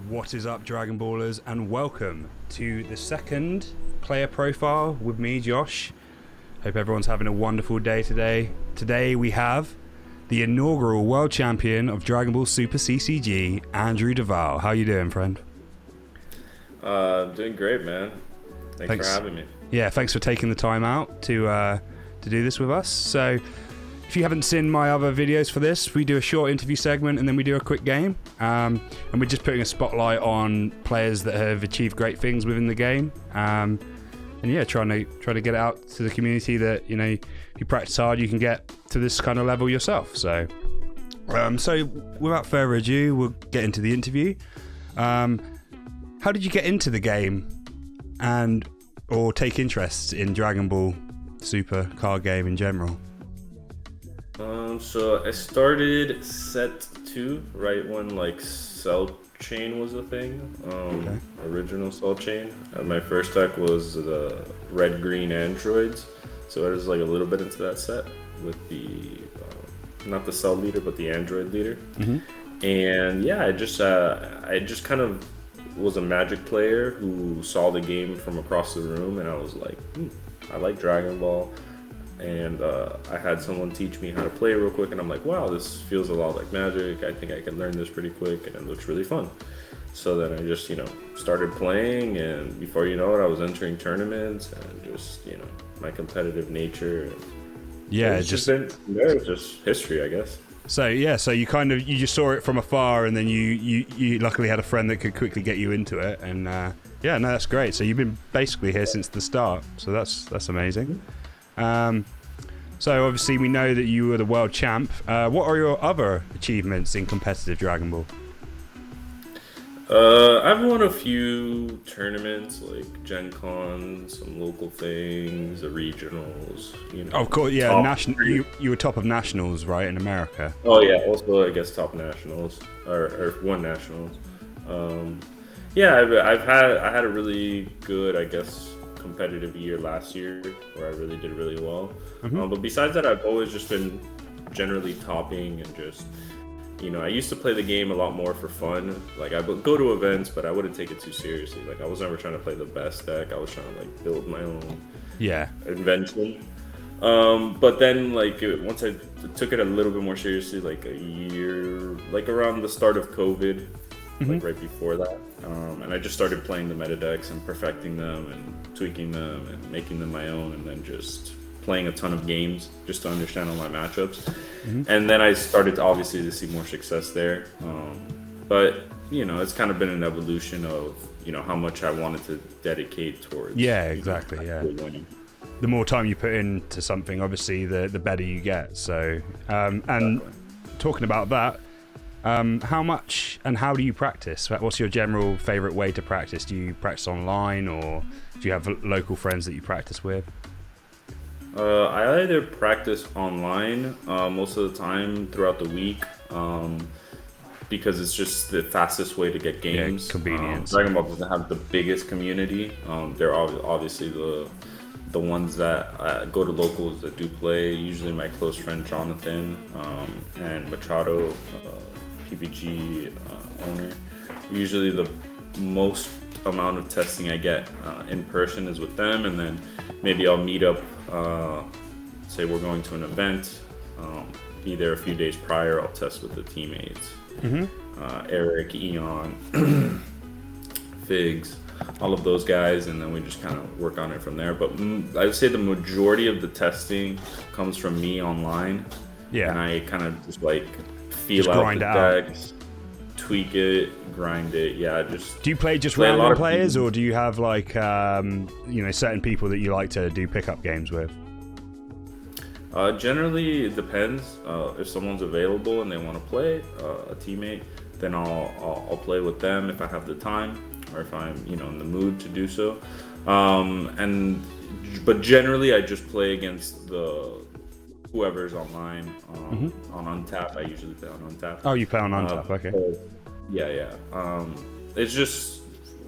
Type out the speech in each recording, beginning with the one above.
What is up, Dragon Ballers, and welcome to the second player profile with me, Josh. Hope everyone's having a wonderful day today. Today we have the inaugural world champion of Dragon Ball Super CCG, Andrew Dovale. How you doing, friend? Doing great, man. Thanks for having me. Yeah, thanks for taking the time out to do this with us. So, if you haven't seen my other videos for this, we do a short interview segment and then we do a quick game. And we're just putting a spotlight on players that have achieved great things within the game. And yeah, trying to get it out to the community that, you know, if you practice hard, you can get to this kind of level yourself. So without further ado, we'll get into the interview. How did you get into the game or take interest in Dragon Ball Super card game in general? So I started set 2 right when like Cell Chain was a thing. Original Cell Chain. My first deck was the red-green androids, so I was like a little bit into that set with the not the Cell leader but the android leader. And yeah, I just kind of was a Magic player who saw the game from across the room, and I was like, I like Dragon Ball. And I had someone teach me how to play real quick, and I'm like, wow, this feels a lot like Magic. I think I can learn this pretty quick, and it looks really fun. So then I just, started playing, and before you know it, I was entering tournaments, and just, my competitive nature. Yeah, it's just history, I guess. So yeah, so you just saw it from afar, and then you luckily had a friend that could quickly get you into it, and yeah, no, that's great. So you've been basically here since the start, so that's amazing. So obviously we know that you were the world champ. What are your other achievements in competitive Dragon Ball? I've won a few tournaments like Gen Con, some local things, the regionals. Oh, of course, yeah. National. You were top of nationals, right, in America? Oh yeah, also I guess top nationals or won nationals. Yeah, I had a really good, I guess, competitive year last year where I really did really well. But besides that, I've always just been generally topping and just, I used to play the game a lot more for fun. Like I would go to events, but I wouldn't take it too seriously. Like I was never trying to play the best deck. I was trying to like build my own invention. But then once I took it a little bit more seriously, like a year, like around the start of COVID, like right before that. And I just started playing the meta decks and perfecting them and tweaking them and making them my own, and then just playing a ton of games just to understand all my matchups. And then I started obviously to see more success there. But it's kind of been an evolution of how much I wanted to dedicate towards winning. The more time you put into something, obviously the better you get. So and talking about that, how much and how do you practice? What's your general favorite way to practice? Do you practice online, or do you have local friends that you practice with? I either practice online most of the time throughout the week, because it's just the fastest way to get games. Yeah, convenience. Dragon Ball doesn't have the biggest community. They're obviously the ones that go to locals that do play. Usually my close friend Jonathan and Machado, PPG owner. Usually the most amount of testing I get in person is with them, and then maybe I'll meet up, say we're going to an event, be there a few days prior, I'll test with the teammates. Eric, Eon, Figs, all of those guys, and then we just kind of work on it from there. But I would say the majority of the testing comes from me online. Yeah. And I kind of just feel out the decks, tweak it, grind it. Yeah, just. Do you play just random players, or do you have certain people that you like to do pickup games with? Generally, it depends. If someone's available and they want to play, a teammate, then I'll play with them if I have the time, or if I'm in the mood to do so. But generally, I just play against whoever's online on Untap. I usually play on Untap. Oh, you play on Untap, okay. Yeah. It's just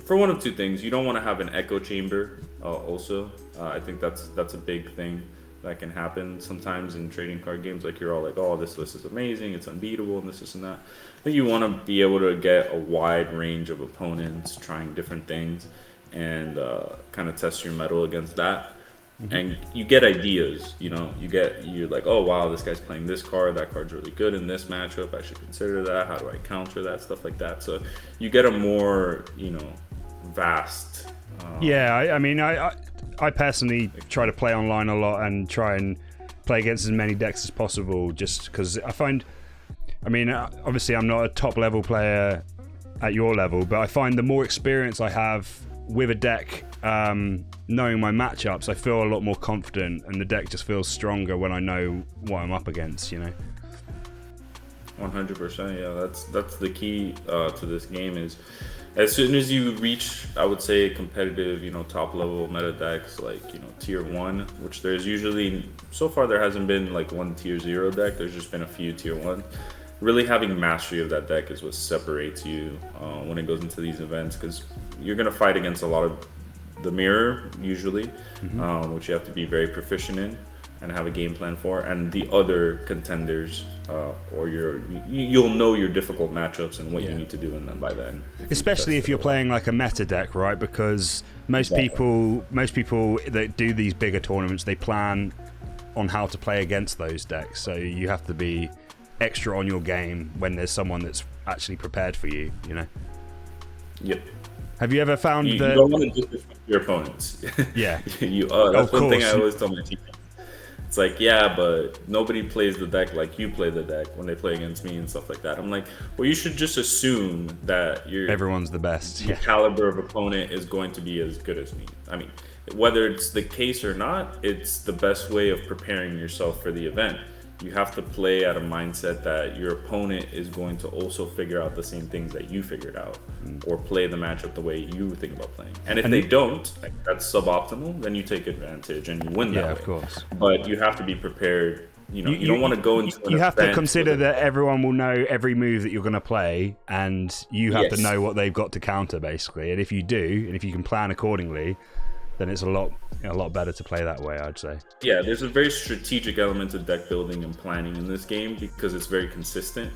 for one of two things. You don't want to have an echo chamber. Also, I think that's a big thing. that can happen sometimes in trading card games. Like you're all like, oh, this list is amazing, it's unbeatable, and this and that. I think you want to be able to get a wide range of opponents trying different things and kind of test your mettle against that. And you get ideas, you know, you're like, oh wow, this guy's playing this card, that card's really good in this matchup, I should consider that, how do I counter that, stuff like that. So you get a more, you know, vast I mean, I personally try to play online a lot and try and play against as many decks as possible, just because I find, I mean, obviously I'm not a top level player at your level, but I find the more experience I have with a deck, knowing my matchups, I feel a lot more confident, and the deck just feels stronger when I know what I'm up against, you know. 100%, yeah. That's the key to this game is as soon as you reach, I would say, competitive, you know, top level meta decks like, you know, tier 1, which there's usually, so far there hasn't been like one tier 0 deck, there's just been a few tier 1. Really having mastery of that deck is what separates you when it goes into these events, because you're going to fight against a lot of the mirror usually, which you have to be very proficient in and have a game plan for, and the other contenders, or you'll know your difficult matchups and what you need to do in them by then. Especially if you're playing like a meta deck, right? Because most people that do these bigger tournaments, they plan on how to play against those decks. So you have to be extra on your game when there's someone that's actually prepared for you, you know? Yep. Have you ever found that... You don't want to disrespect your opponents. Yeah. That's one thing I always tell my teammates. It's like, yeah, but nobody plays the deck like you play the deck when they play against me and stuff like that. I'm like, well, you should just assume that everyone's the best. Your caliber of opponent is going to be as good as me. I mean, whether it's the case or not, it's the best way of preparing yourself for the event. You have to play at a mindset that your opponent is going to also figure out the same things that you figured out, or play the matchup the way you think about playing. And if they don't, like, that's suboptimal, then you take advantage and you win that way. Of course. But you have to be prepared. You know, you don't want to go into You have to consider that everyone will know every move that you're going to play, and you have to know what they've got to counter, basically. And if you do, and if you can plan accordingly, then it's a lot better to play that way, I'd say. Yeah, there's a very strategic element to deck building and planning in this game because it's very consistent,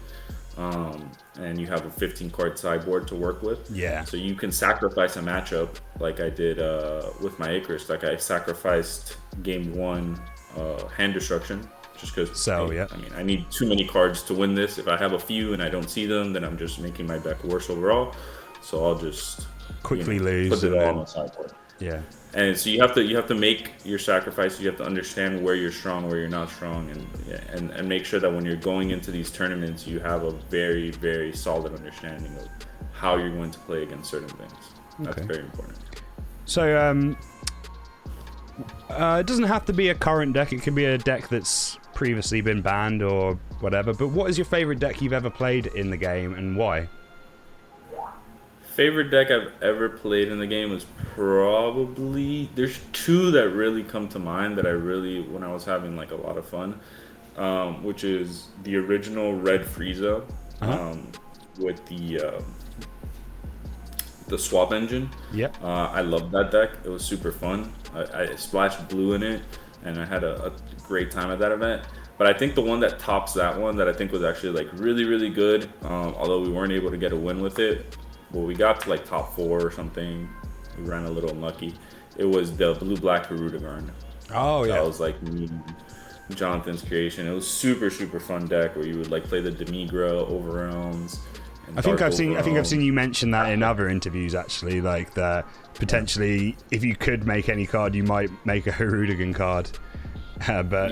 and you have a 15-card sideboard to work with. Yeah. So you can sacrifice a matchup like I did with my Icarus. Like I sacrificed game 1 hand destruction just because. I mean, I need too many cards to win this. If I have a few and I don't see them, then I'm just making my deck worse overall. So I'll just quickly lose. Put it all on the sideboard. Yeah. And so you have to make your sacrifices. You have to understand where you're strong, where you're not strong, and make sure that when you're going into these tournaments, you have a very, very solid understanding of how you're going to play against certain things. That's very important. So it doesn't have to be a current deck. It can be a deck that's previously been banned or whatever. But what is your favorite deck you've ever played in the game, and why? Favorite deck I've ever played in the game was probably, there's two that really come to mind that I really, when I was having like a lot of fun, which is the original Red Frieza with the swap engine. Yep. I loved that deck. It was super fun. I splashed blue in it, and I had a great time at that event. But I think the one that tops that one that I think was actually like really, really good, although we weren't able to get a win with it, well, we got to like top 4 or something. We ran a little unlucky. It was the blue-black Hirudegarn. Oh, yeah. That was like Jonathan's creation. It was super, super fun deck where you would like play the Demigra, Overrealms. I think I've seen you mention that in other interviews, actually. Like that potentially, if you could make any card, you might make a Hirudegarn card. But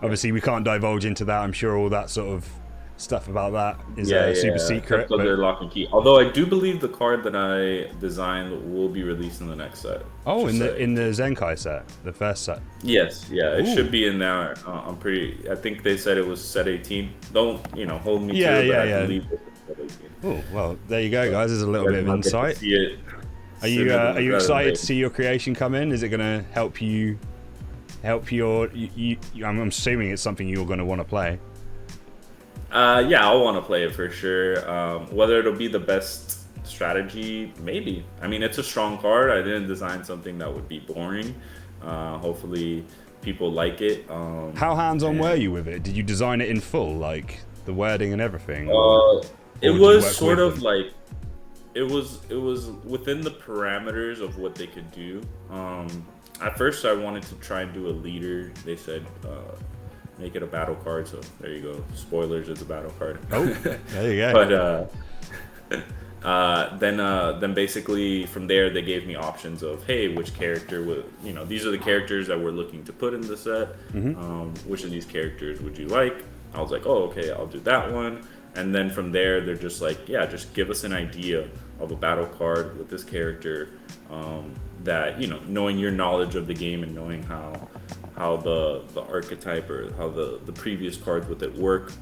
obviously, we can't divulge into that. I'm sure all that sort of stuff about that is super secret. But lock and key. Although I do believe the card that I designed will be released in the next set. Oh, in the Zenkai set, the first set. Yes, it should be in there. I think they said it was set 18. Don't hold me to it. But I believe it's set 18. Oh well, there you go, guys. There's a little bit of insight. Are you excited to see your creation come in? Is it going to help you? I'm assuming it's something you're going to want to play. I'll want to play it for sure. Whether it'll be the best strategy, maybe. I mean, it's a strong card. I didn't design something that would be boring. Hopefully, people like it. How hands-on were you with it? Did you design it in full, like the wording and everything? It was sort of like it was within the parameters of what they could do. At first, I wanted to try and do a leader. They said make it a battle card. So there you go. Spoilers, it's a battle card. Oh, there you go. But then basically from there they gave me options of, hey, which character would, these are the characters that we're looking to put in the set. Which of these characters would you like? I was like, oh, okay, I'll do that one. And then from there they're just like, yeah, just give us an idea of a battle card with this character, that knowing your knowledge of the game and knowing how the archetype or how the previous cards with it work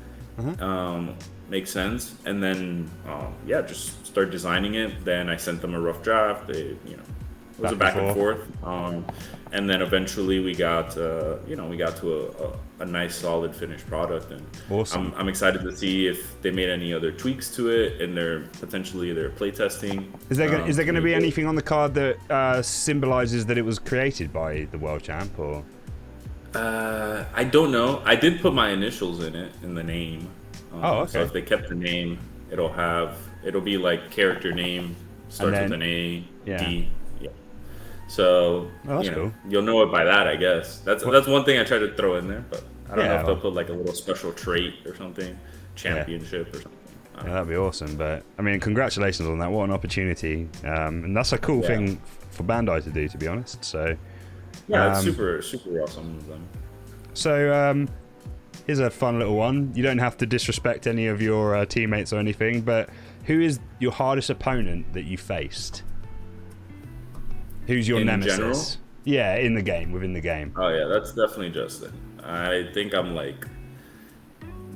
makes sense. And then just start designing it. Then I sent them a rough draft. It was a back and forth. And then eventually we got to a nice solid finished product. And awesome. I'm excited to see if they made any other tweaks to it and their playtesting. Is there going to be anything on the card that symbolizes that it was created by the world champ, or? I don't know. I did put my initials in it, in the name. Okay. So if they kept the name, it'll be like character name, starts with an A, D. Yeah. So cool. You'll know it by that, I guess. That's one thing I try to throw in there, but I don't know if they'll put like a little special trait or something, championship or something. Yeah, that'd be awesome. But I mean, congratulations on that. What an opportunity. And that's a cool thing for Bandai to do, to be honest. So yeah, it's super, super awesome of them. So here's a fun little one. You don't have to disrespect any of your teammates or anything, but who is your hardest opponent that you faced? Who's your nemesis? General? Yeah, within the game. Oh yeah, that's definitely Justin. I think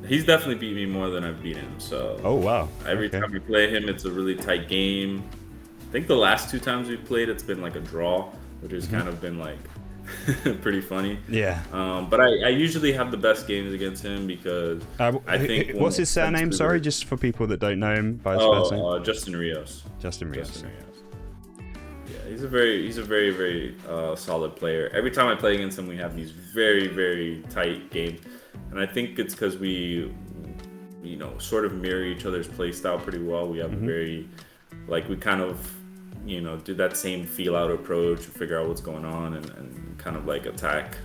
he's definitely beat me more than I've beat him. So oh wow, every time we play him, it's a really tight game. I think the last 2 times we've played, it's been like a draw, which has kind of been like pretty funny. Yeah. But I usually have the best games against him because I think. What's his surname? Sorry, just for people that don't know him by his first name. Justin Rios. Justin Rios. Yeah, he's a very, very solid player. Every time I play against him, we have these very, very tight games, and I think it's because we, sort of mirror each other's play style pretty well. We have a very, we kind of, do that same feel out approach, figure out what's going on, and kind of like attack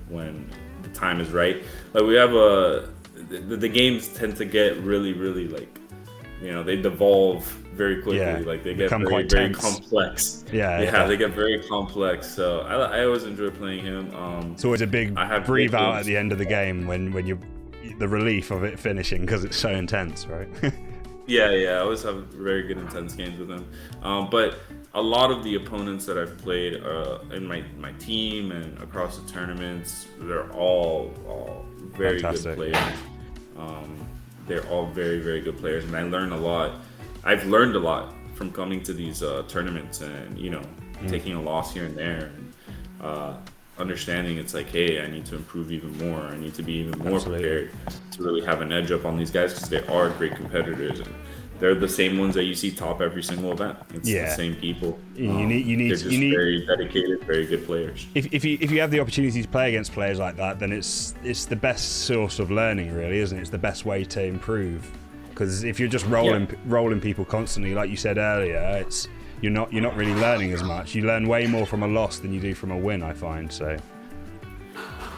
when the time is right. Like we have the games tend to get really, really they devolve very quickly. Yeah, like they get very complex. Yeah, they get very complex. So I always enjoy playing him. It's always a big breathe out at the end of the game when you the relief of it finishing because it's so intense, right? Yeah, I always have very good intense games with him. But a lot of the opponents that I've played in my team and across the tournaments, they're all very fantastic. Good players. They're all very, very good players, and I learn a lot. I've learned a lot from coming to these tournaments and taking a loss here and there, and understanding it's like, hey, I need to improve even more. I need to be even more prepared to really have an edge up on these guys because they are great competitors, and they're the same ones that you see top every single event. It's the same people. They're just very dedicated, very good players. If you have the opportunity to play against players like that, then it's the best source of learning, really, isn't it? It's the best way to improve. Because if you're just rolling people constantly, like you said earlier, you're not really learning as much. You learn way more from a loss than you do from a win, I find. So.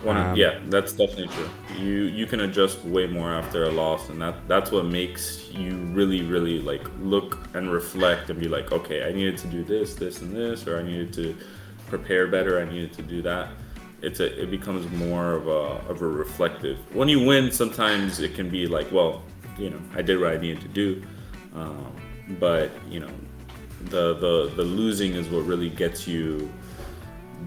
Yeah, that's definitely true. You can adjust way more after a loss, and that's what makes you really, really look and reflect and be like, okay, I needed to do this, and this, or I needed to prepare better. I needed to do that. It becomes more of a reflective. When you win, sometimes it can be like, well, I did what I needed to do, but the losing is what really gets you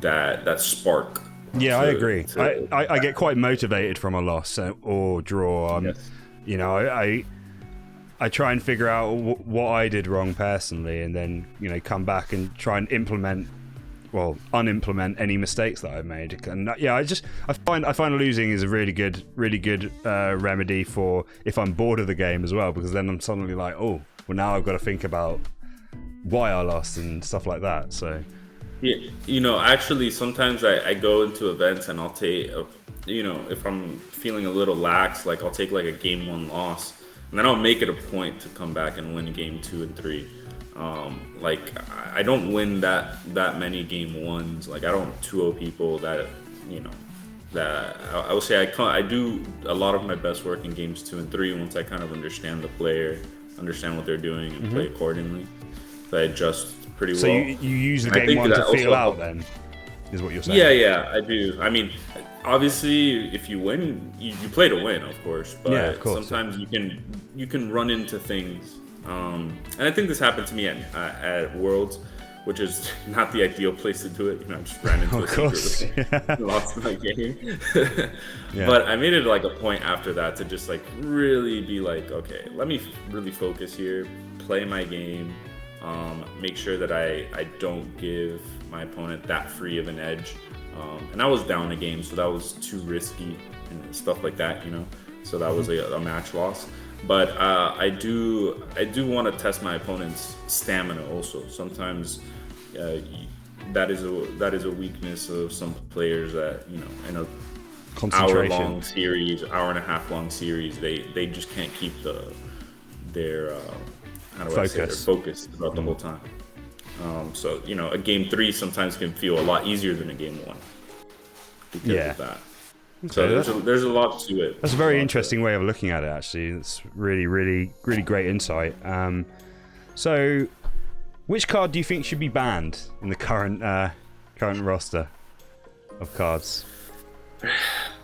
that spark. Yeah, I agree. I get quite motivated from a loss or draw. I try and figure out what I did wrong personally, and then come back and try and unimplement any mistakes that I've made. And I find losing is a really good remedy for if I'm bored of the game as well, because then I'm suddenly like, oh, well, now I've got to think about why I lost and stuff like that. So Yeah, actually, sometimes I go into events and I'll take, if I'm feeling a little lax, like I'll take like a game one loss, and then I'll make it a point to come back and win game two and three. Like I don't win that many game ones. Like I don't 2-0 people that, that I will say I do a lot of my best work in games two and three once I kind of understand the player, understand what they're doing, and play accordingly. So I adjust pretty well. So you use the game one to feel out then, is what you're saying? Yeah, I do. I mean, obviously, if you win, you play to win, of course. But yeah, of course, sometimes you can run into things, and I think this happened to me at Worlds, which is not the ideal place to do it. I just ran into a secret, lost my game. Yeah. But I made it like a point after that to just like really be like, okay, let me really focus here, play my game. Make sure that I don't give my opponent that free of an edge. And I was down a game, so that was too risky and stuff like that, So that was a match loss. But I do want to test my opponent's stamina also. Sometimes that is a weakness of some players that, in a hour-long series, hour and a half long series, they just can't keep their focus throughout the whole time. So a game three sometimes can feel a lot easier than a game one because of that. So there's a lot to it. That's a very interesting way of looking at it. Actually, it's really, really, really great insight. So, which card do you think should be banned in the current roster of cards?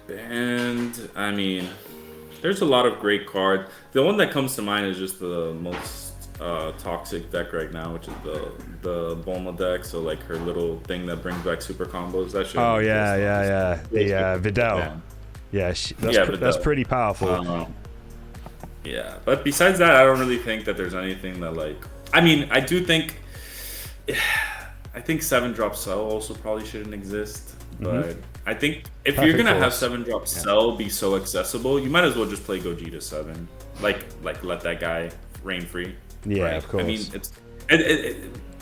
Banned. I mean, there's a lot of great cards. The one that comes to mind is just the most toxic deck right now, which is the Bulma deck. So like her little thing that brings back super combos. That should. Oh yeah. The Videl. Yeah, that's pretty powerful. Yeah, but besides that, I don't really think that there's anything that like. I mean, I do think. I think 7-drop Cell also probably shouldn't exist. But I think if you're gonna have 7-drop Cell be so accessible, you might as well just play Gogeta 7. Like let that guy reign free. Yeah, right? of course. I mean,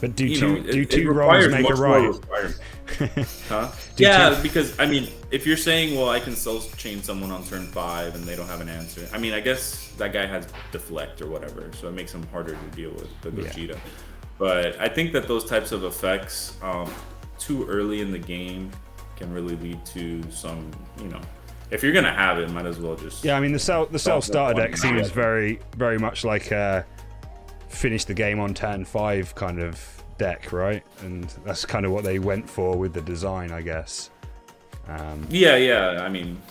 but do two rolls make a right? Huh? Yeah, because I mean, if you're saying, well, I can Soul Chain someone on turn 5 and they don't have an answer. I mean, I guess that guy has deflect or whatever, so it makes him harder to deal with the Gogeta. Yeah. But I think that those types of effects too early in the game can really lead to some, if you're gonna have it, might as well just. Yeah, I mean the Cell starter deck seems very, very much like finish the game on turn 5 kind of deck, right? And that's kind of what they went for with the design, I guess. Yeah. I mean,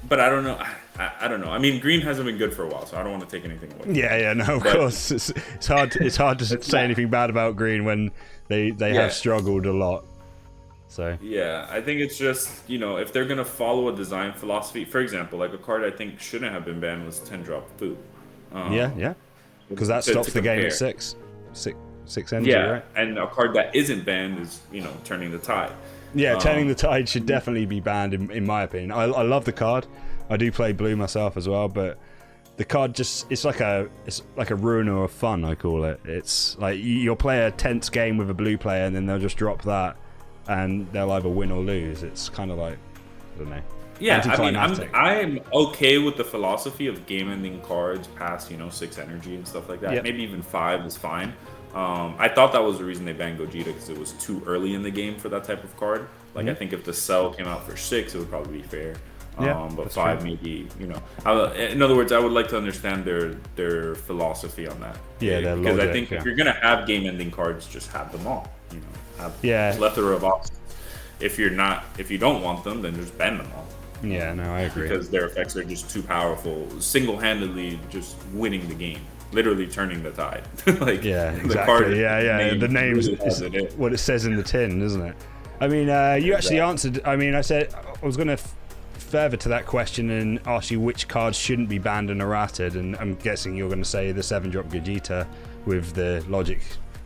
but I don't know. I don't know. I mean, green hasn't been good for a while, so I don't want to take anything away. Yeah, no, of course. It's hard to say anything bad about green when they have struggled a lot. So yeah, I think it's just if they're gonna follow a design philosophy, for example, like a card I think shouldn't have been banned was 10-drop Fu. Yeah, because that stops the game at 6 energy, right? And a card that isn't banned is Turning the Tide. Yeah, Turning the Tide should definitely be banned in my opinion. I love the card. I do play blue myself as well, but the card it's like a ruiner of fun, I call it. It's like you'll play a tense game with a blue player and then they'll just drop that and they'll either win or lose. It's kind of like, I don't know. Yeah, I mean, I'm okay with the philosophy of game-ending cards past 6 energy and stuff like that. Yep. Maybe even 5 is fine. I thought that was the reason they banned Gogeta, because it was too early in the game for that type of card. Like I think if the Cell came out for 6, it would probably be fair. But 5 true. Maybe in other words, I would like to understand their philosophy on that. Yeah, because I think if you're gonna have game-ending cards, just have them all. Have a plethora of options. If you don't want them, then just ban them all. Yeah, no, I agree. Because their effects are just too powerful, single-handedly just winning the game, literally turning the tide. Yeah, exactly. The card the name is what it says in the tin, isn't it? I mean, you actually answered. I mean, I said I was going to further to that question and ask you which cards shouldn't be banned and errated, and I'm guessing you're going to say the 7-drop Gogeta with the logic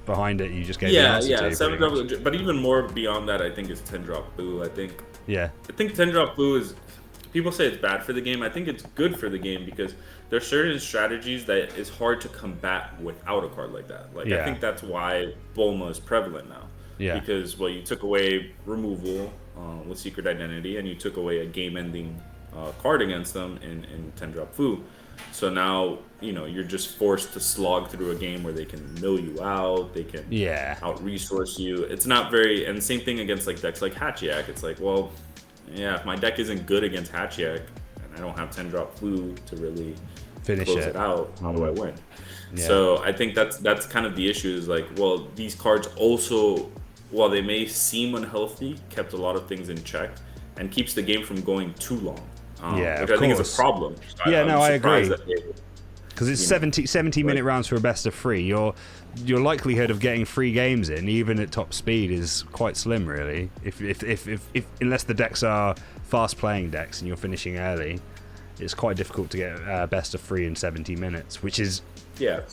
behind it. You just gave the answer to 7-drop, but even more beyond that, I think it's 10-drop Boo. I think 10-drop Boo is. People say it's bad for the game. I think it's good for the game because there's certain strategies that is hard to combat without a card like that. I think that's why Bulma is prevalent now. Yeah. Because, well, you took away removal with Secret Identity, and you took away a game-ending card against them in 10-drop Fu. So now, you're just forced to slog through a game where they can mill you out, they can out-resource you. It's not very... And same thing against like decks like Hatchiyak. It's like, well, yeah, if my deck isn't good against Hatchiyak, and I don't have 10-drop Fu to really close it out, how do I win? Yeah. So I think that's kind of the issue, is like, well, these cards also, while they may seem unhealthy, kept a lot of things in check and keeps the game from going too long. Which I think is a problem. I agree. Because it's 70-minute rounds for a best of 3. Your likelihood of getting 3 games in, even at top speed, is quite slim, really. If unless the decks are fast-playing decks and you're finishing early, it's quite difficult to get best of 3 in 70 minutes, which is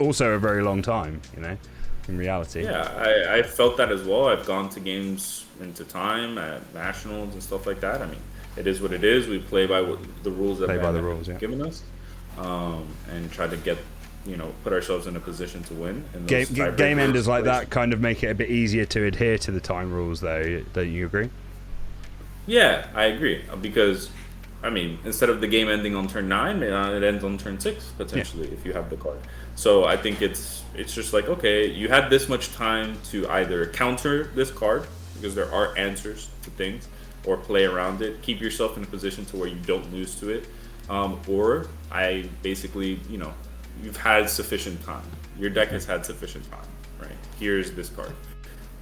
also a very long time, in reality. Yeah, I felt that as well. I've gone to games into time at nationals and stuff like that. I mean, it is what it is. We play by the rules that they've given us, and try to get, put ourselves in a position to win. And game enders like that kind of make it a bit easier to adhere to the time rules, though. Don't you agree? Yeah, I agree. Because, I mean, instead of the game ending on turn 9, it ends on turn 6, potentially, if you have the card. So I think it's just like, okay, you had this much time to either counter this card, because there are answers to things, or play around it, keep yourself in a position to where you don't lose to it, or I basically, you've had sufficient time. Your deck has had sufficient time, right? Here's this card,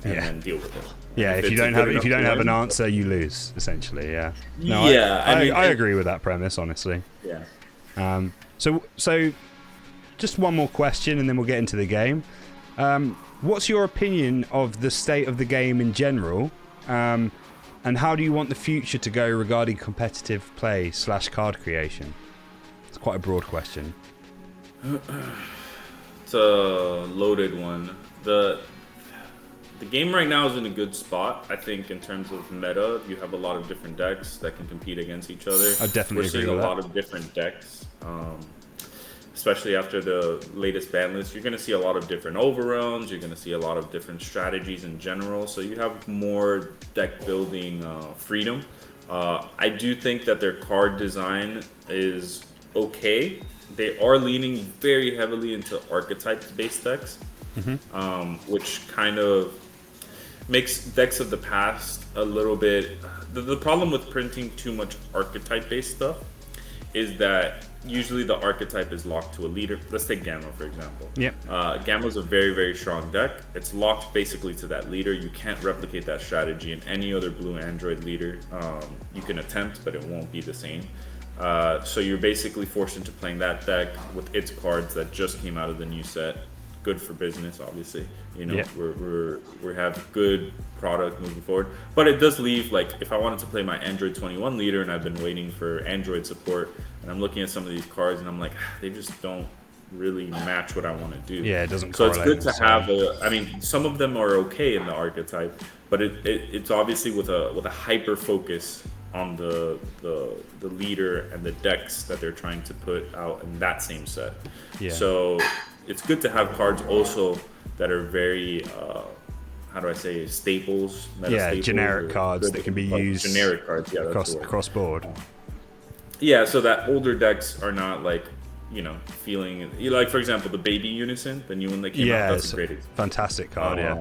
and then deal with it. Yeah, if you don't have an answer, you lose, essentially. Yeah. No, I agree with that premise, honestly. Yeah. So just one more question, and then we'll get into the game. What's your opinion of the state of the game in general? And how do you want the future to go regarding competitive play / card creation? It's quite a broad question. It's a loaded one. The game right now is in a good spot. I think in terms of meta, you have a lot of different decks that can compete against each other. I definitely agree with that. We're seeing a lot of different decks. Especially after the latest ban list, you're going to see a lot of different overruns. You're going to see a lot of different strategies in general. So you have more deck building freedom. I do think that their card design is okay. They are leaning very heavily into archetype-based decks, which kind of makes decks of the past a little bit... The problem with printing too much archetype-based stuff is that usually the archetype is locked to a leader. Let's take Gamma, for example. Gamma's a very, very strong deck. It's locked basically to that leader. You can't replicate that strategy in any other blue android leader. You can attempt, but it won't be the same. So you're basically forced into playing that deck with its cards that just came out of the new set. Good for business, obviously. We have good product moving forward, but it does leave, like, if I wanted to play my Android 21 leader and I've been waiting for Android support, and I'm looking at some of these cards and I'm like, they just don't really match what I want to do. Yeah, it doesn't. So it's good to have I mean, some of them are okay in the archetype, but it's obviously with a hyper focus on the leader and the decks that they're trying to put out in that same set. So it's good to have cards also that are very how do I say, staples, staples, generic cards that can be used, generic cards, across board. Yeah, so that older decks are not like, feeling like, for example, the Baby Unison, the new one that came out. That's a great example. Fantastic card. It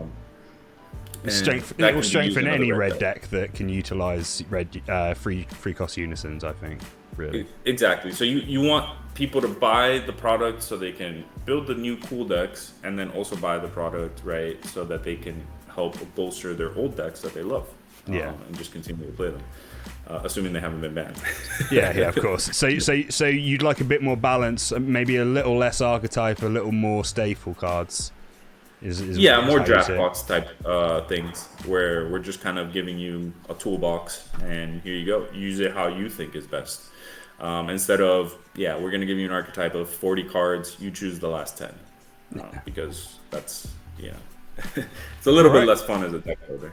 will strengthen any red deck that can utilize free cost unisons, I think. Really. Exactly. So you want people to buy the product so they can build the new cool decks, and then also buy the product, right, so that they can help bolster their old decks that they love. And just continue to play them, assuming they haven't been banned. yeah, of course. So you'd like a bit more balance, maybe a little less archetype, a little more staple cards. More draft box type things, where we're just kind of giving you a toolbox and here you go, use it how you think is best, instead of we're going to give you an archetype of 40 cards, you choose the last 10, because that's it's a little bit less fun as a deck builder.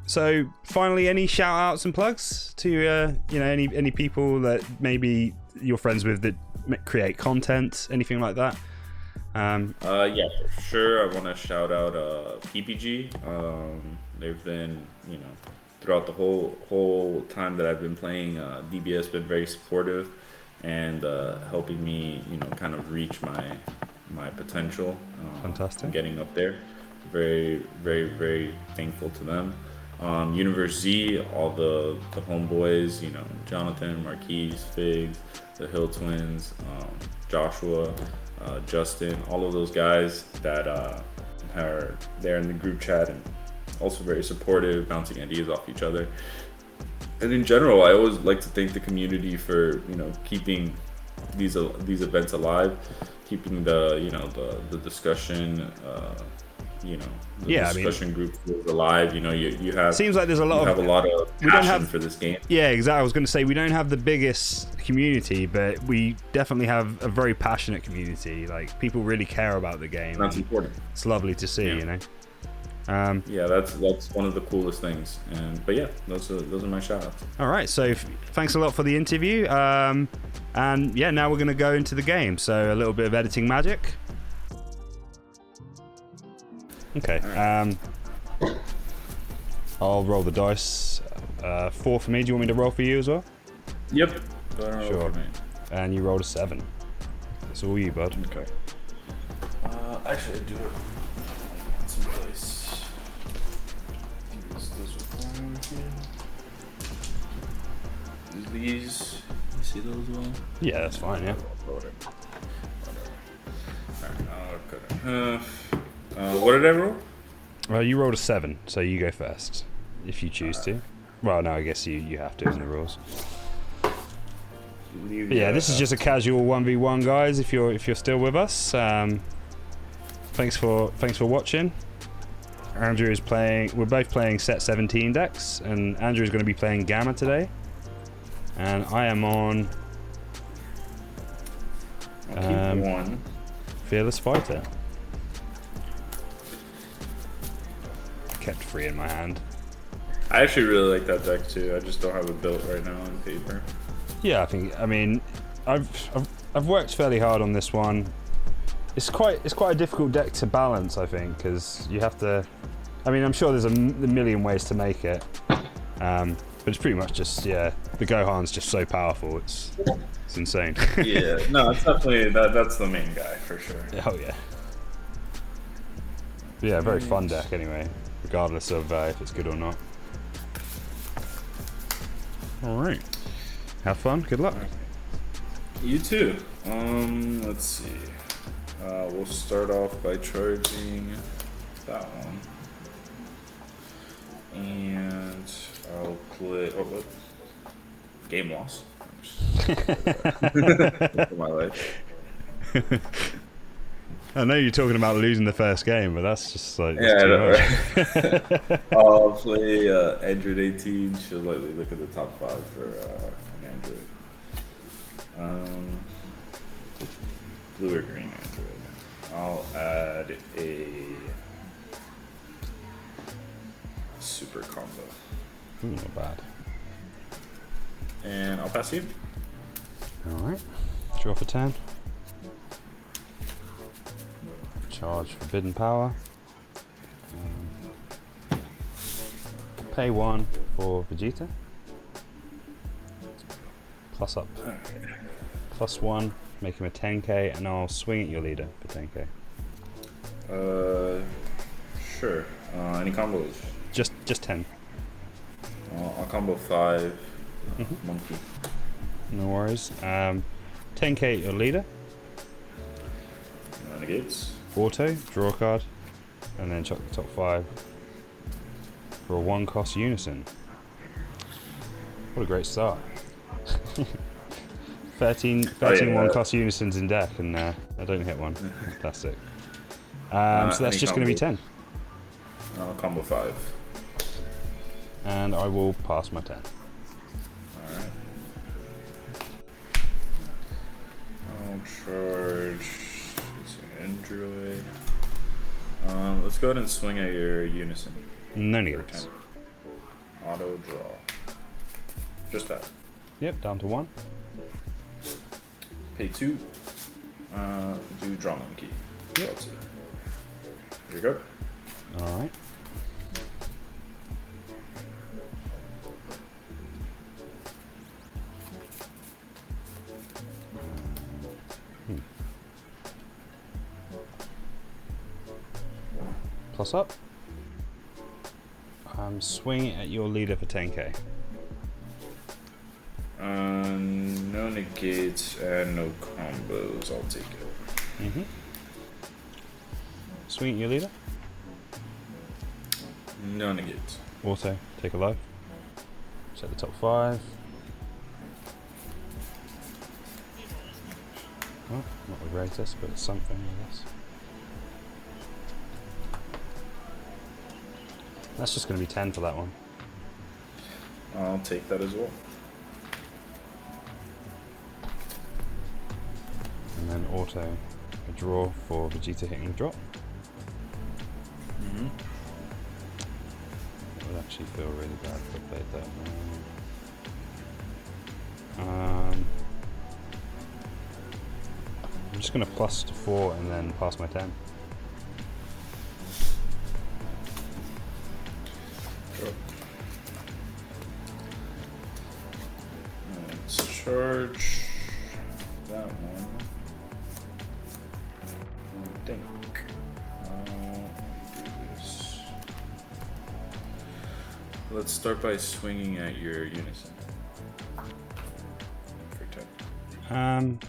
So finally, any shout outs and plugs to any people that maybe you're friends with that create content, anything like that? Yeah, for sure. I want to shout out PPG. They've been, throughout the whole time that I've been playing, DBS been very supportive and helping me, kind of reach my potential. Fantastic. Getting up there. Very, very, very thankful to them. Universe Z, all the homeboys, Jonathan, Marquise, Figs, the Hill Twins, Joshua, Justin, all of those guys that are there in the group chat and also very supportive, bouncing ideas off each other. And in general, I always like to thank the community for keeping these events alive, keeping the discussion. Discussion group is alive. You have. Seems like there's a lot of passion for this game. Yeah, exactly. I was going to say we don't have the biggest community, but we definitely have a very passionate community. Like, people really care about the game. That's important. It's lovely to see, Yeah, that's one of the coolest things. But yeah, those are my shout outs. All right, so thanks a lot for the interview. And yeah, now we're going to go into the game. So a little bit of editing magic. Okay. I'll roll the dice. 4 for me. Do you want me to roll for you as well? Yep. Sure. And you rolled a 7. That's all you, bud. Okay. Actually, I do it. Some dice. These. You see those well? Yeah, that's fine. Yeah. Okay. What did I roll? Well, you rolled a 7, so you go first, if you choose to. Well, no, I guess you have to in the rules. But yeah, this is just a casual 1v1, guys. If you're still with us, thanks for watching. Andrew is playing. We're both playing set 17 decks, and Andrew is going to be playing Gamma today, and I am on Fearless Fighter. Kept 3 in my hand. I actually really like that deck too. I just don't have it built right now on paper. Yeah, I mean, I've worked fairly hard on this one. It's quite a difficult deck to balance, I think, because you have to. I mean, I'm sure there's a million ways to make it, but it's pretty much just the Gohan's just so powerful. It's insane. Yeah, no, it's definitely that's the main guy for sure. Oh yeah. Yeah, very fun deck anyway, regardless of if it's good or not. All right. Have fun. Good luck. You too. Let's see. We'll start off by charging that one, and I'll play. Oh, look. Game loss. My life. I know you're talking about losing the first game, but that's just like too much. I'll play Android 18. She'll likely look at the top 5 for an Android. Blue or green Android. I'll add a super combo. Not bad. And I'll pass you. Alright. Draw for 10. Charge Forbidden Power. Pay 1 for Vegeta. Plus up. Plus 1. Make him a 10k, and I'll swing at your leader for 10k. Sure. Any combos? Just 10. I'll combo 5. Monkey. No worries. 10k at your leader. Renegades. Auto, draw a card, and then chuck the top 5 for a 1-cost unison. What a great start. 13 1-cost unisons in deck, and I don't hit one. Fantastic. So that's just going to be 10. Combo 5. And I will pass my 10. Alright. I'll charge Android. Let's go ahead and swing at your unison. No negatives. Auto draw. Just that. Yep, down to 1. Pay 2. Do draw monkey. Yep. Here you go. All right. Plus up. Swing at your leader for 10k. No negates and no combos. I'll take it. Swing at your leader. No negates. Auto, take a life. Set the top 5. Well, not the greatest, but it's something, I guess. That's just going to be 10 for that one. I'll take that as well. And then auto a draw for Vegeta hitting the drop. It would actually feel really bad if I played that. I'm just going to plus to 4 and then pass my 10. Let's charge that one. I think. Do this. Let's start by swinging at your unison. For 10. I'm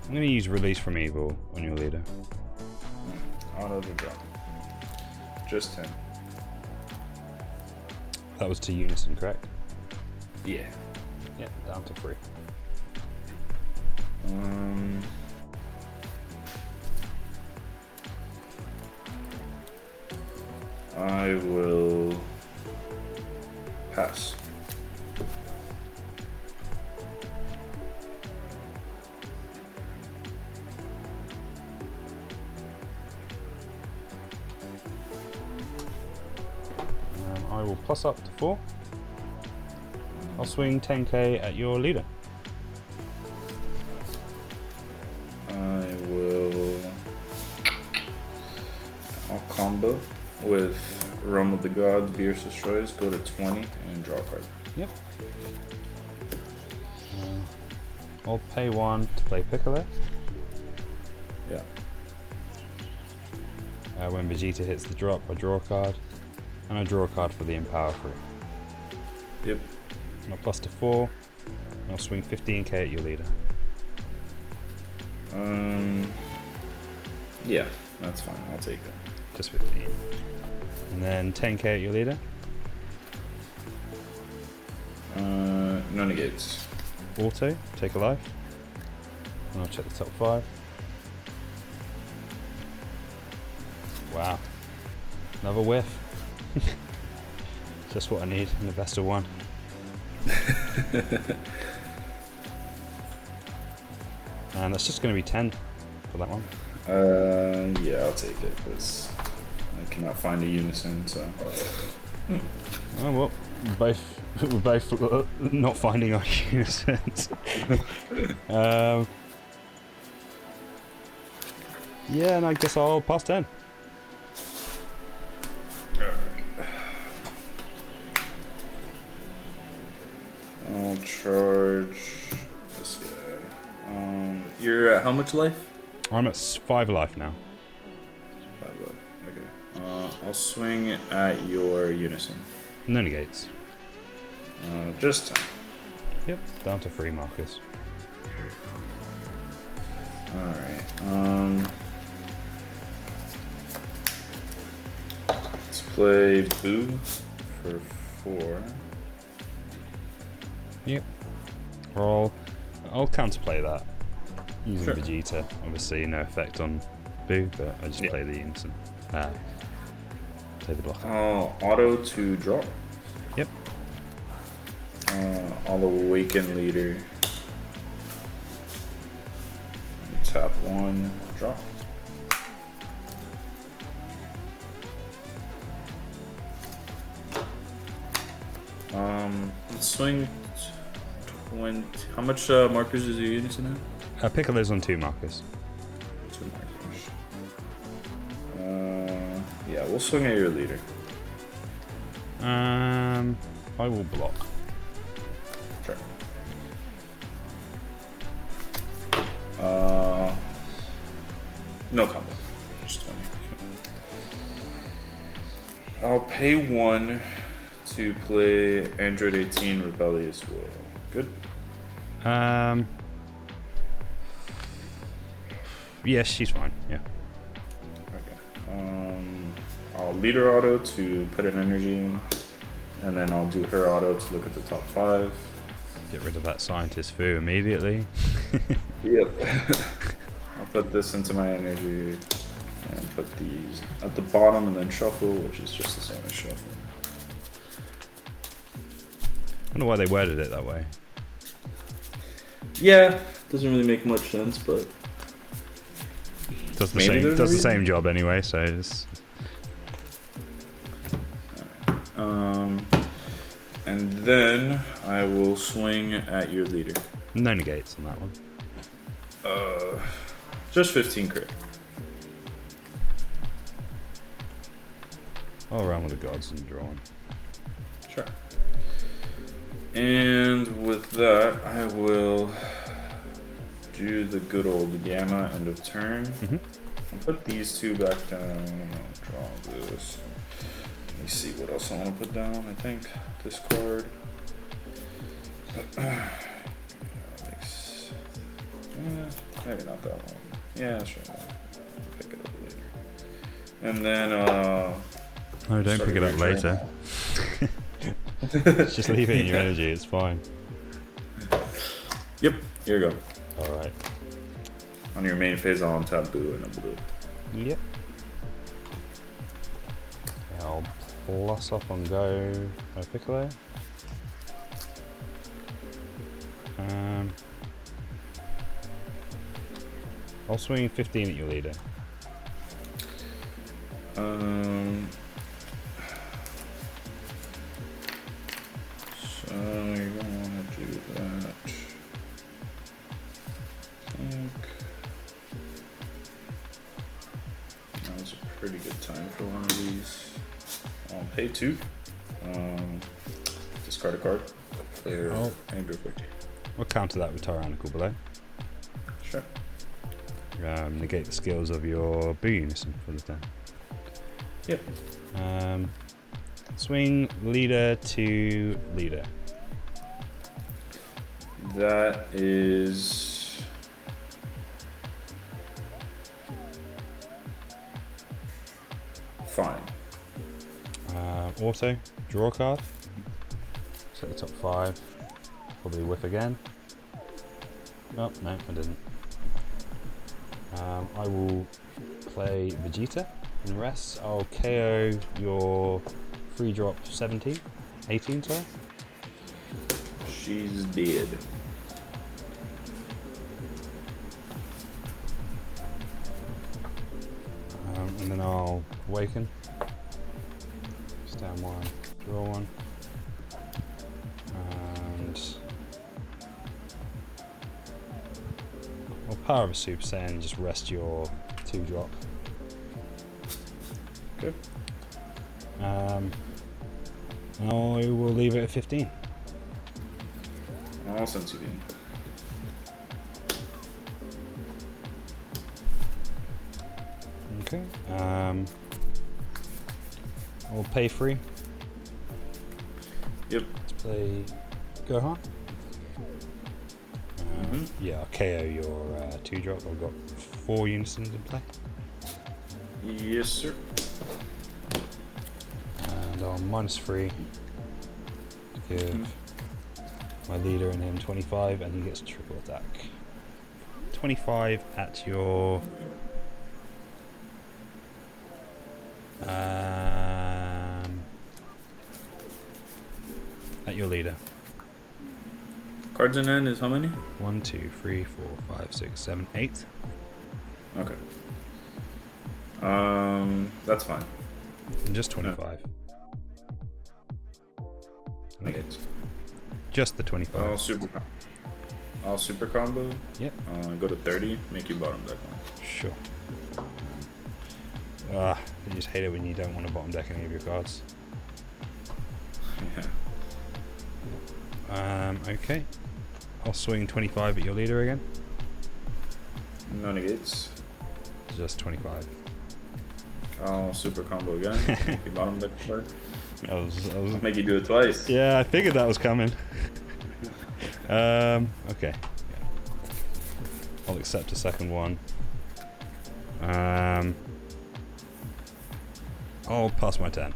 going to use release from evil on your leader. Auto the drop. Just 10. That was to unison, correct? Yeah. Yeah, down to 3. I will pass. I will plus up to 4. I'll swing 10k at your leader. I'll combo with Realm of the Gods, Beerus Destroys, go to 20 and draw a card. Yep. I'll pay 1 to play Piccolo. Yeah. When Vegeta hits the drop, I draw a card. And I draw a card for the Empower Fruit. Yep. And I'll plus to 4. And I'll swing 15k at your leader. Yeah, that's fine. I'll take it. Just 15. And then 10k at your leader. No negates. Auto, take a life. And I'll check the top 5. Wow. Another whiff. Just what I need in the best of 1. And that's just going to be 10 for that one. Yeah, I'll take it because I cannot find a unison. So. Oh well, we're both not finding our unisons. Yeah, and I guess I'll pass 10. I'll charge this guy. You're at how much life? I'm at 5 life now. 5 life. Okay. I'll swing at your unison. No negates. Just 10. Yep, down to 3 markers. Alright. Let's play Boo for 4. Yep. Or I'll counterplay that. Using Sure. Vegeta. Obviously no effect on Boo, but I just play the unison. Play the block. Auto to draw. Yep. I'll awaken leader. Tap 1, draw. Let's swing 20. How much markers is your unison at? Piccolo's on 2 markers. 2 markers. Yeah, we'll swing at your leader. I will block. Sure. No combo. Just 20. I'll pay 1 to play Android 18 Rebellious Will. Good? Yes, she's fine. Yeah. Okay. I'll leader auto to put an energy in, and then I'll do her auto to look at the top 5. Get rid of that scientist foo immediately. Yep. I'll put this into my energy and put these at the bottom and then shuffle, which is just the same as shuffle. I wonder why they worded it that way. Yeah, doesn't really make much sense, but Does the same job anyway, so it's... And then I will swing at your leader. No negates on that one. Just 15 crit. All around with the gods and drawing. Sure. And with that, I will do the good old gamma end of turn. I'll put these 2 back down. I'll draw this. Let me see what else I want to put down. I think this card. Maybe not that one. Yeah, sure. Pick it up later. And then No, don't pick it up later. Just leave it in your energy, it's fine. Yep, here you go. Alright. On your main phase, I'll untap blue and a blue. Yep. I'll plus up on go Piccolo. I'll swing 15 at your leader. So you're gonna want to do that. I think now's a pretty good time for one of these. I'll pay 2. Discard a card. Clear Andrew 50. We'll counter that with tyrannical below. Sure. Negate the skills of your boo unison for the turn. Yep. Swing leader to leader. That is fine. Auto, draw a card. Set the top 5. Probably whiff again. Oh, no, I didn't. I will play Vegeta. And the rest, I'll KO your free drop 17. 18, sorry. She's dead. And then I'll awaken. Stand 1, draw 1. And I'll power of a Super Saiyan and just rest your 2 drop. Good. I will leave it at 15. I'll send you in. Okay. I'll pay free. Yep. Let's play Gohan. Yeah, I'll KO your 2 drop. I've got 4 unisons in play. Yes, sir. And I'll -3 to give my leader and him 25, and he gets triple attack. 25 at your leader. Cards in hand is how many? 1, 2, 3, 4, 5, 6, 7, 8. Okay. That's fine. And just 25. Okay. Just the 25. I'll super combo. Yep. Go to 30. Make you bottom deck one. Sure. I just hate it when you don't want to bottom deck any of your cards. Yeah. Okay. I'll swing 25 at your leader again. No negates. Just 25. Oh, super combo again. Make you bottom deck first. I'll Make you do it twice. Yeah, I figured that was coming. Okay. I'll accept a second one. I'll pass my turn.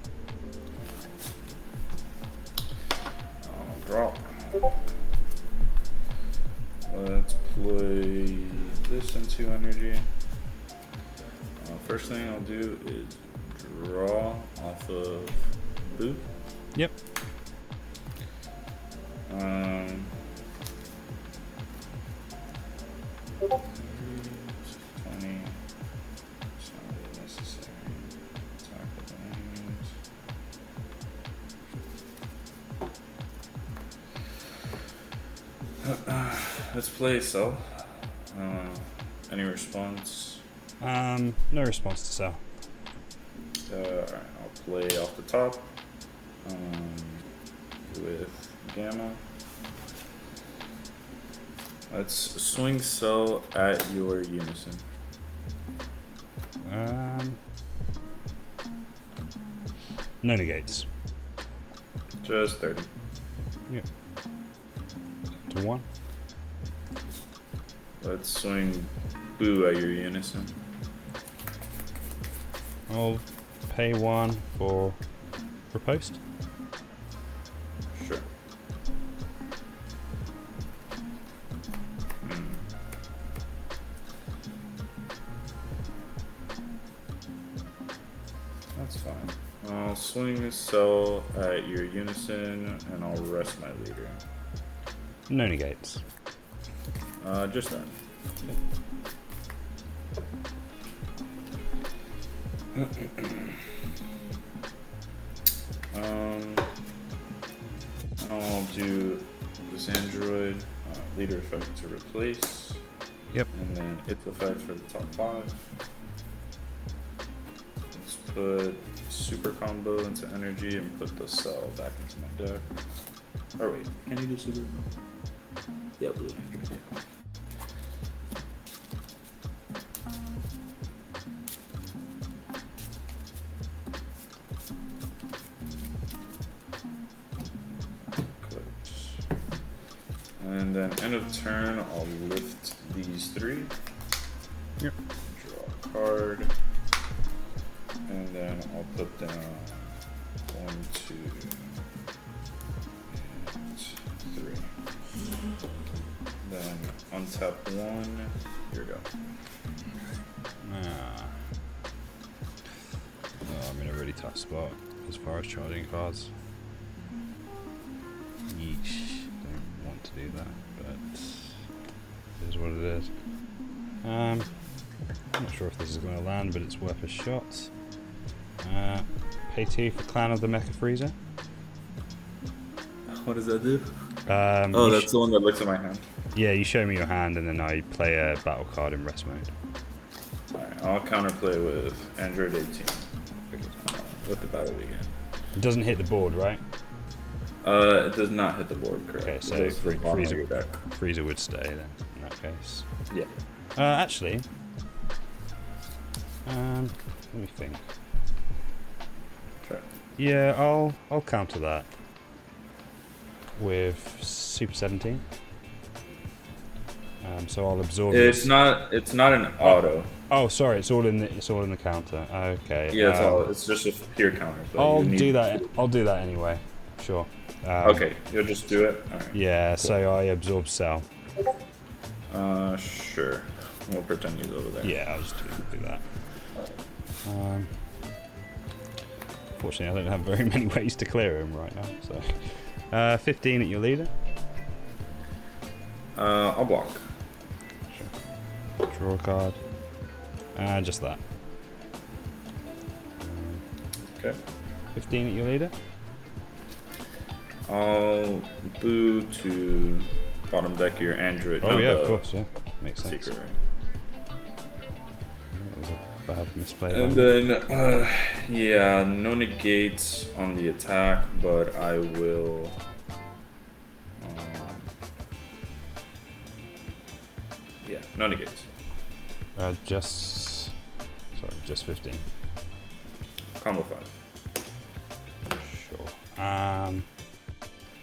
I'll drop. Let's play this into energy. First thing I'll do is draw off of Boo. Yep. 20. It's not really necessary. Attack with enemies. Let's play Cell. Any response? No response to sell. Alright, I'll play off the top with Gamma. Let's swing Cell at your Unison. No negates. Just 30. Yep. To 1. Let's swing Boo at your Unison. I'll pay 1 for post. Sure. That's fine. I'll swing Cell at your Unison and I'll rest my leader. No negates. Just that. I'll do this android leader effect to replace. Yep. And then its effect for the top 5. Let's put super combo into energy and put the Cell back into my deck. Or wait, can you do super? Yeah, blue. Yeah. And then end of turn, I'll lift these 3. Yep. Draw a card. And then I'll put down 1, 2, and 3. Then untap 1. Here we go. I'm in a really tough spot as far as charging cards. Yeesh. Don't want to do that, but it is what it is. I'm not sure if this is going to land, but it's worth a shot. Pay 2 for Clan of the Mecha Freezer. What does that do? Oh, that's the one that looks at my hand. Yeah, you show me your hand, and then I play a battle card in rest mode. Alright, I'll counterplay with Andrew 18. With the battle again. It doesn't hit the board, right? It does not hit the board, correct? Okay, so It goes to the bottom of your deck. Freezer would stay then, in that case. Yeah. Actually, let me think. Sure. Yeah, I'll counter that with Super 17. So I'll absorb. It's not an auto. Oh, sorry, it's all in the counter. Okay. Yeah, it's just a pure counter. So I'll do that. I'll do that anyway. Sure. Okay, you'll just do it. All right. Yeah. Cool. So I absorb cell. Sure. We'll pretend he's over there. Yeah, I'll just do that. Fortunately, I don't have very many ways to clear him right now. So, 15 at your leader. I'll block. Sure. Draw a card. Just that. Okay. 15 at your leader. I'll boo to bottom deck your android. Oh yeah, of course, yeah. Makes sense. Secret I have misplayed And that. then, yeah, no negates on the attack, but I will. Yeah, no negates. Just 15. Combo 5. Sure.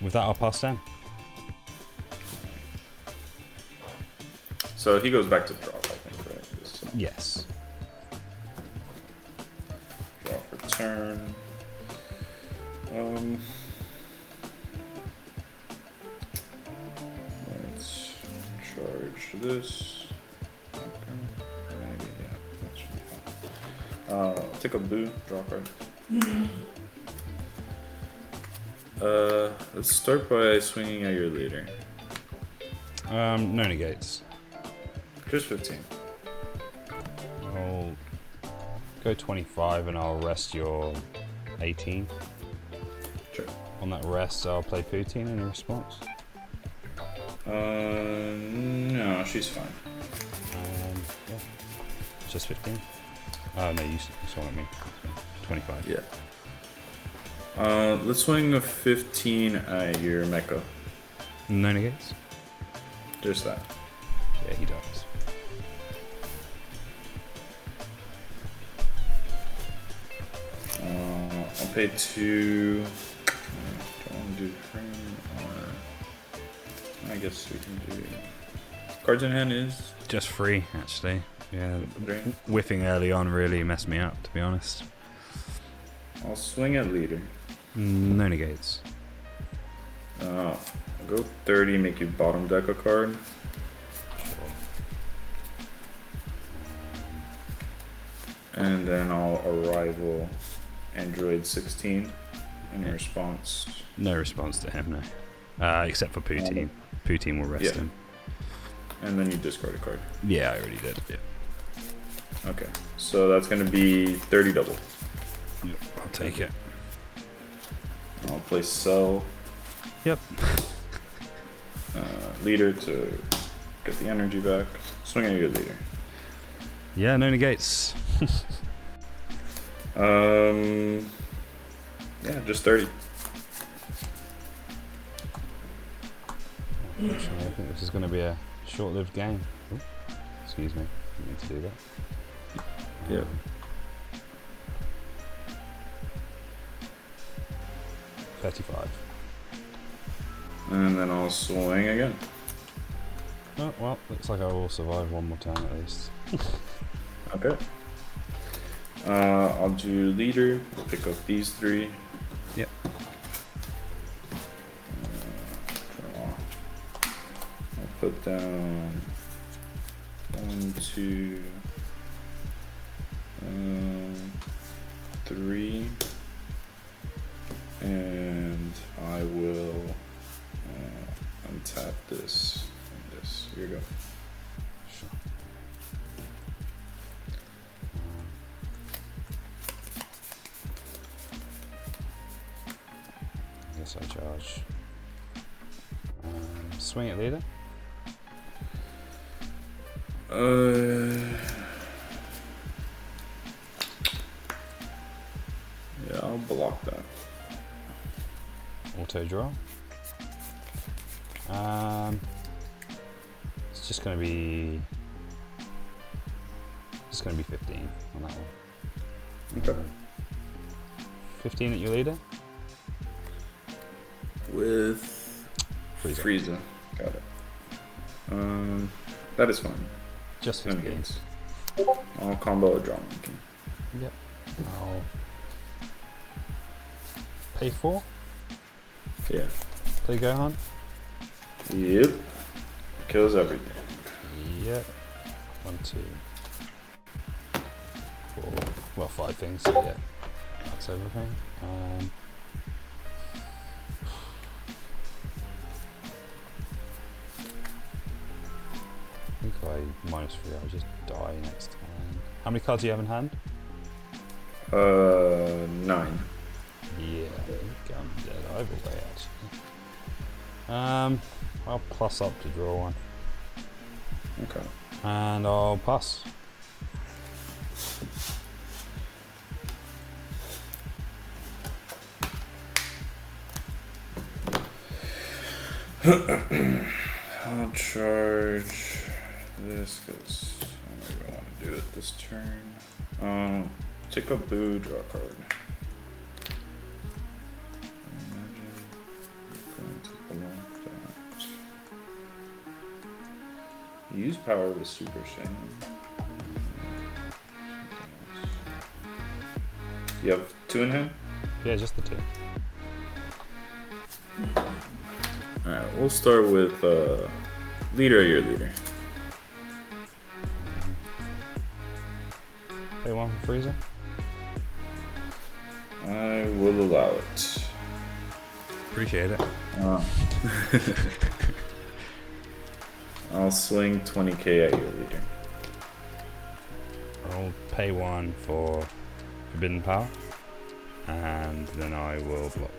With that, I'll pass then. So he goes back to drop, I think, right? Yes. Draw for turn. Let's charge this. Okay. Maybe, yeah, that should be fine. Take a blue, draw card. Let's start by swinging at your leader. No negates. Just 15. I'll go 25 and I'll rest your 18. Sure. On that rest, I'll play Poutine in response. No, she's fine. Yeah. Just 15. Oh no, you saw at me. 25. Yeah. Let's swing a 15 at your mecha. No negates? Just that. Yeah, he does. I'll pay 2. Do I want to do frame or I guess we can do cards in hand is Just free, actually. Yeah, drain. whiffing early on really messed me up, to be honest. I'll swing at leader. No negates. I'll go 30, make you bottom deck a card. And then I'll arrival Android 16 in response. No response to him, no. Except for Poutine. Poutine will rest him. And then you discard a card. Yeah, I already did. Yeah. Okay, so that's going to be 30 double. Yep, I'll take it. I'll play sell Yep. leader to get the energy back. Swing at your leader. Yeah, no negates. Yeah, just 30. Unfortunately, I think this is going to be a short-lived game. Ooh, excuse me, I need to do that. Yeah. 35. And then I'll swing again. Oh, well, looks like I will survive one more turn at least. Okay. I'll do leader. Pick up these 3. Yep. Draw. I'll put down 1, 2, 3, and I will untap this and this. Here you go. Sure. Yes, I charge. Swing it leader. Yeah, I'll block that. Auto draw. It's just going to be 15 on that one. Okay. 15 at your leader. With Frieza. Frieza. Got it. That is fine. Just No 15. negates. I'll combo a draw monkey. Yep. I'll pay 4. Yeah. Play Gohan. Yep. Kills everything. Yep. 1, 2, 4. Well, 5 things. So yeah, that's everything. I think if I -3, I'll just die next time. How many cards do you have in hand? 9. Yeah, I think I'm dead either way actually. I'll plus up to draw one. Okay. And I'll pass. I'll charge this because I don't even want to do it this turn. Take a blue, draw a card. Use power with Super Saiyan. You have 2 in hand? Yeah, just the 2. Alright, we'll start with leader or your leader. Play 1 for Freezer. I will allow it. Appreciate it. I'll swing 20k at your leader. I'll pay 1 for Forbidden Power, and then I will block.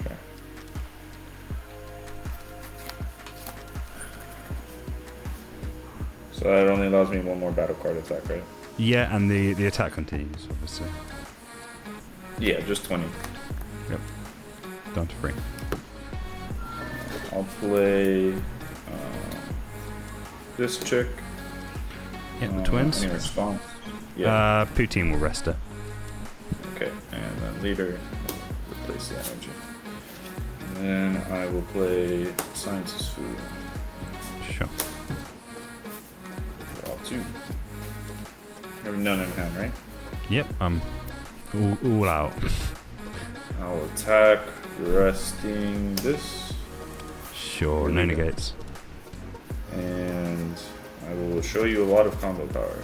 Sure. So that only allows me 1 more battle card attack, right? Yeah, and the attack continues, obviously. Yeah, just 20. Yep. Down to 3. I'll play this chick. Yeah, the twins. Any response? Yeah. Poutine will rest it. Okay, and then leader, replace the energy. And then I will play Scientist Food. Sure. Draw 2. You have none in hand, right? Yep, I'm all out. I'll attack, resting this. Sure, no negates. And I will show you a lot of combo power.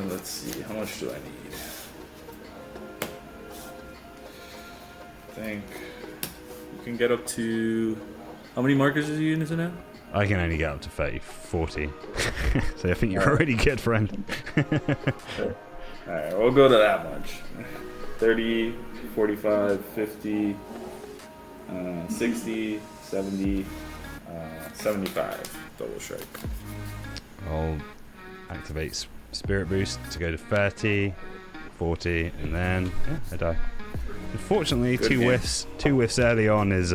Let's see, how much do I need? I think you can get up to... How many markers is your unit now? I can only get up to 30, 40. So I think you're already good, friend. Alright, we'll go to that much. 30, 45, 50, 60, 70, 75 double strike. I'll activate Spirit Boost to go to 30, 40, and then I die. Unfortunately, Good two game. whiffs early on is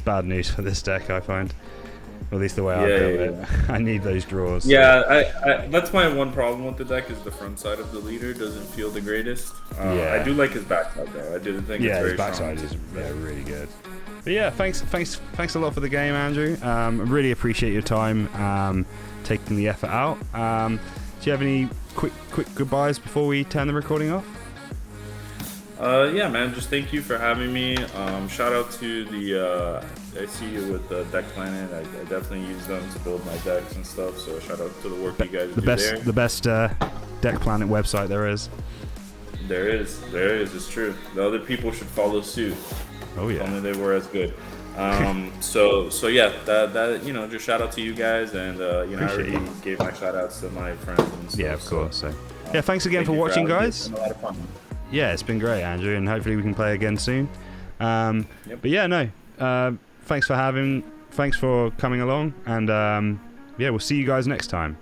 bad news for this deck, I find. Or at least the way I built it. I need those draws. Yeah, I that's my one problem with the deck is the front side of the leader doesn't feel the greatest. I do like his backside though. I do think it's very his backside strong. is really good. But yeah, thanks a lot for the game, Andrew. I really appreciate your time taking the effort out. Do you have any quick goodbyes before we turn the recording off? Yeah, man. Just thank you for having me. Shout out to the I see you with Deck Planet. I definitely use them to build my decks and stuff. So shout out to the work you guys do there. The best Deck Planet website there is. There is. It's true. The other people should follow suit. Oh yeah. If only they were as good. So yeah, that just shout out to you guys, and I already gave my shout outs to my friends and stuff. Yeah, of course. So yeah, thanks again for watching, guys. It's been a lot of fun. Yeah, it's been great, Andrew, and hopefully we can play again soon. But yeah, no. Thanks for coming along, and yeah, we'll see you guys next time.